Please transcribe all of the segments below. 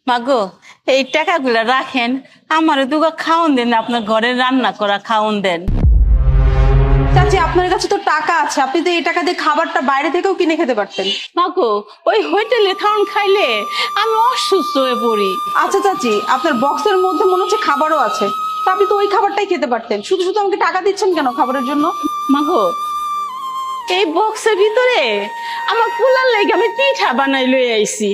মাগো, এই টাকাগুলা রাখেন, আমার দুগা খাওন দেন, আপনার ঘরে রান্না করা খাওন দেন। চাচি, আপনার কাছে তো টাকা আছে, আপনি তো এই টাকা দিয়ে খাবারটা বাইরে থেকেও কিনে খেতে পারতেন। মাগো, ওই হোটেলে খাওন খাইলে আমি অসুস্থ হয়ে পড়ি। আচ্ছা চাচি, আপনার বক্সের মধ্যে মনে হচ্ছে খাবারও আছে, তা আপনি তো ওই খাবারটাই খেতে পারতেন। শুধু শুধু আমাকে টাকা দিচ্ছেন কেন খাবারের জন্য? মাগো, এই বক্সের ভিতরে আমার পোলার লেগে আমি পিঠা বানাই লই আইছি।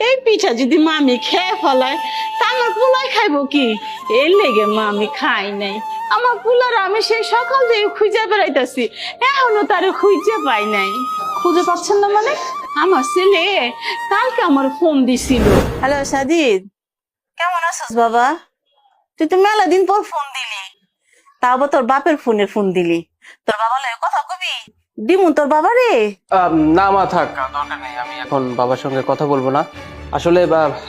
এই পিঠা যদি মামি খেয়ে ফেলায় তা আমার পোলাই খাইবো কি? এর লেগে মা আমি খাই নাই। আমার পোলার আমি সেই সকাল থেকে খুঁজে বেড়াইতেছি, এখনো তারে খুঁজে পাই নাই। খুঁজে পাচ্ছেন না মানে? আমার ছেলে কালকে আমার ফোন দিছিল। হ্যালো সাজিদ, কেমন আছিস বাবা? তুই তো মেলা দিন পর ফোন দিলি, তাও আবার তোর বাপের ফোন দিলি। তোর বাবা লাগে কথা কবি দিমু তোর বাবা রে? না মা, থাক, দরকার নেই। আমি এখন বাবার সঙ্গে কথা বলবো না। আসলে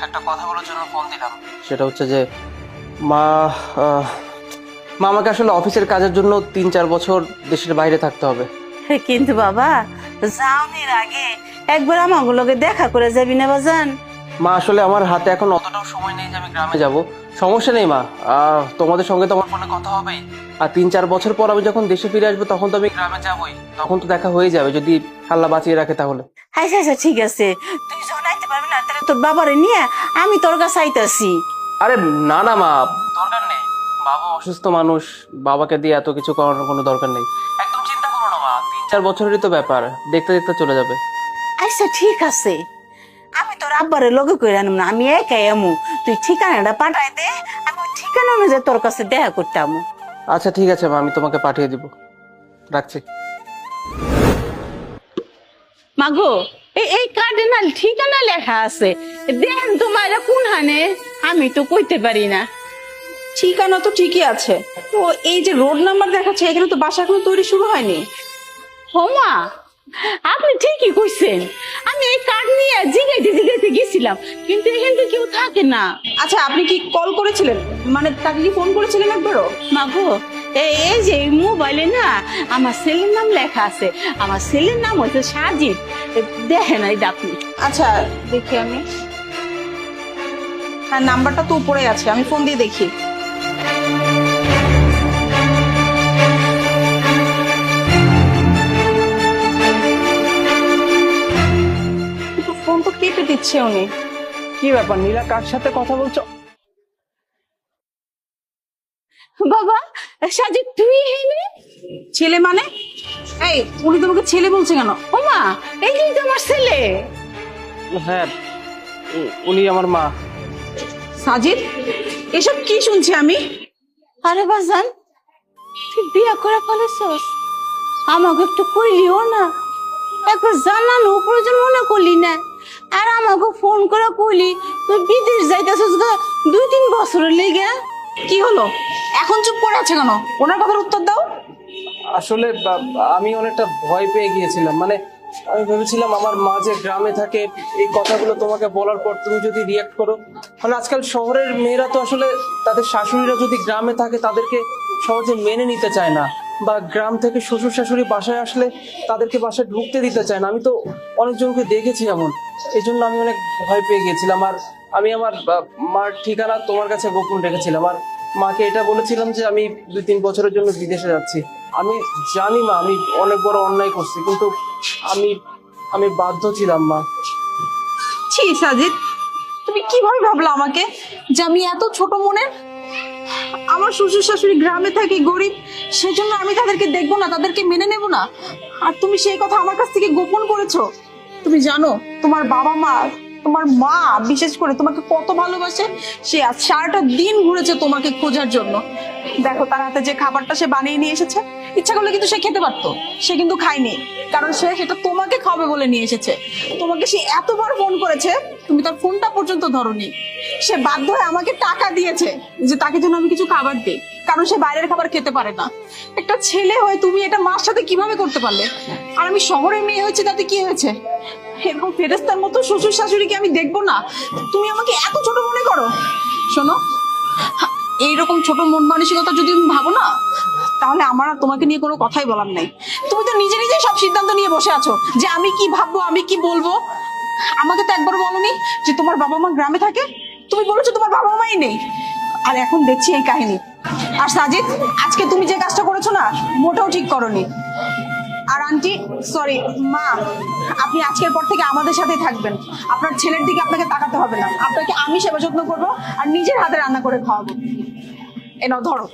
একটা কথা বলার জন্য ফোন দিলাম। সেটা হচ্ছে যে মা মা আমাকে আসলে অফিসের কাজের জন্য 3-4 বছর দেশের বাইরে থাকতে হবে। কিন্তু বাবা, যাওনির আগে একবার আমাগুলোকে দেখা করে যাবি না বাজান? মা আসলে আমার হাতে এখন অতটাও সময় নেই যে আমি গ্রামে যাব। সমস্যা নেই মা, তোমাদের সঙ্গে তো আমার ফোনে কথা হবেই। আর 3-4 বছর পর আমি যখন দেশে ফিরে আসবো তখন তো আমি গ্রামে যাবোই, তখন তো দেখা হয়ে যাবে যদি আল্লাহ বাঁচিয়ে রাখে তাহলে। আচ্ছা আচ্ছা, ঠিক আছে। তুই যখন আইতে পারবি না তাহলে তোর বাবারে নিয়ে আমি তোর কাছে আইতাছি। আরে না না মা, দরকার নেই। বাবা অসুস্থ মানুষ, বাবাকে দিয়ে এত কিছু করানোর কোনো দরকার নেই। একদম চিন্তা করো না মা, 3-4 বছরেরই তো ব্যাপার, দেখতে দেখতে চলে যাবে। আচ্ছা ঠিক আছে, আমি তোর আব্বারে লগে করে আনব না, আমি একাই আমু। তুই ঠিকানাটা পাঠাই দে, আমি ওই ঠিকানা অনুযায়ী তোর কাছে দেখা করতাম। আচ্ছা ঠিক আছে মা, আমি তোমাকে পাঠিয়ে দিব। রাখছি। মাগো, এই কার্ডে না ঠিকানা লেখা আছে, দেখেন তোমার কোন হানে? আমি তো কইতে পারি না। ঠিকানা তো ঠিকই আছে, তো এই যে রোড নাম্বার দেখাচ্ছে, এখানে তো বাসা এখনো তৈরি শুরু হয়নি। হোমা, আপনি ঠিকই কইছেন। আমি এই কার্ড নিয়ে জিগাইতে গেছিলাম, কিন্তু এখানে তো কেউ থাকে না। আচ্ছা, আপনি কি কল করেছিলেন, মানে তাকে কি ফোন করেছিলেন একবারও? মাগো, এই যে মোবাইলে না আমার ছেলের নাম লেখা আছে, আমার ছেলের নাম হচ্ছে সাজিদ। দেখেন এই আপনি। আচ্ছা দেখি আমি। হ্যাঁ, নাম্বারটা তো উপরে আছে, আমি ফোন দিয়ে দেখি। কিন্তু ফোন তো কেটে দিচ্ছে উনি। কি ব্যাপার নীলা, কার সাথে কথা বলছো? বাবা, সাজিদ তুই এখানে? ছেলে মানে? এই, উনি তোমাকে ছেলে বলছে কেন? ওমা, এই যে তোমার ছেলে। হ্যাঁ, উনি আমার মা। সাজিদ, এসব কি শুনছি আমি? আরে বাজান, তুই বিয়া করে ফেলেছস? আমাকে একটু কইলিও না, একবার জানানো প্রয়োজন মনে করলি না। আর আমাকে ফোন করে কইলি তুই বিদেশ যাইতেছস গা 2-3 বছরের লেগে। কি হলো এখন চুপ করে আছে কেন? ওনার কথার উত্তর দাও। আসলে আমি অনেকটা ভয় পেয়ে গিয়েছিলাম। মানে আমি ভেবেছিলাম আমার মা যে গ্রামে থাকে, এই কথাগুলো তোমাকে বলার পর তুমি যদি রিয়াক্ট করো। মানে আজকাল শহরের মেয়েরা তো আসলে তাদের শাশুড়িরা যদি গ্রামে থাকে তাদেরকে সহজে মেনে নিতে চায় না, বা গ্রাম থেকে শ্বশুর শাশুড়ি বাসায় আসলে তাদেরকে বাসায় ঢুকতে দিতে চায় না। আমি তো অনেকজনকে দেখেছি এমন, এই জন্য আমি অনেক ভয় পেয়ে গেছিলাম। আর আমি আমার মার ঠিকানা তোমার কাছে গোপন রেখেছিলাম, আর মাকে এটা বলেছিলাম যে আমি 2-3 বছরের জন্য বিদেশে যাচ্ছি। আমি জানি মা, আমি অনেক বড় অন্যায় করছি, কিন্তু আমি আমি বাধ্য ছিলাম মা। ছি সাজিদ, তুমি কিভাবে ভাবলা আমাকে যে আমি এত ছোট মনের? আমার শ্বশুর শাশুড়ি গ্রামে থাকে, গরিব, সেজন্য আমি তাদেরকে দেখবো না, তাদেরকে মেনে নেব না? আর তুমি সেই কথা আমার কাছ থেকে গোপন করেছো। তুমি জানো তোমার বাবা মা, তোমার মা বিশেষ করে তোমাকে কত ভালোবাসে। সে আজ সারাটা দিন ঘুরেছে তোমাকে খোঁজার জন্য। দেখো তার হাতে যে খাবারটা সে বানিয়ে নিয়ে এসেছে, ইচ্ছা করলে কিন্তু সে খেতে পারতো, সে কিন্তু খায়নি, কারণ সে সেটা তোমাকে খাবে বলে নিয়ে এসেছে। তোমাকে সে এতবার ফোন করেছে, তুমি তার ফোনটা পর্যন্ত ধরোনি। সে বাধ্য হয়ে আমাকে টাকা দিয়েছে যে তাকে যেন আমি কিছু খাবার দিই, কারণ সে বাইরের খাবার খেতে পারে না। একটা ছেলে হয়ে তুমি এটা মার সাথে কিভাবে করতে পারলে? আর আমি শহরের মেয়ে হয়েছে, তাতে কি হয়েছে? এরকম ফেরেস্তার মতো শ্বশুর শাশুড়িকে আমি দেখবো না? তুমি আমাকে এত ছোট মনে করো? শোনো, এইরকম ছোট মন মানসিকতা যদি তুমি ভাবো না, তাহলে আমার আর তোমাকে নিয়ে কোনো কথাই বলার নাই। তুমি তো নিজে নিজে সব সিদ্ধান্ত নিয়ে বসে আছো যে আমি কি ভাববো, আমি কি বলবো। আমাকে তো একবার বলোনি যে তোমার বাবা মা গ্রামে থাকে। তুমি বলেছো তোমার বাবা মাই নেই, আর এখন দেখছি এই কাহিনী। আর সাজিদ, আজকে তুমি যে কাজটা করেছো না, মোটেও ঠিক করনি। আর আন্টি, সরি মা, আপনি আজকের পর থেকে আমাদের সাথেই থাকবেন। আপনার ছেলের দিকে আপনাকে তাকাতে হবে না, আপনাকে আমি সেবা যত্ন করবো আর নিজের হাতে রান্না করে খাওয়াবো। এ নাও ধরো।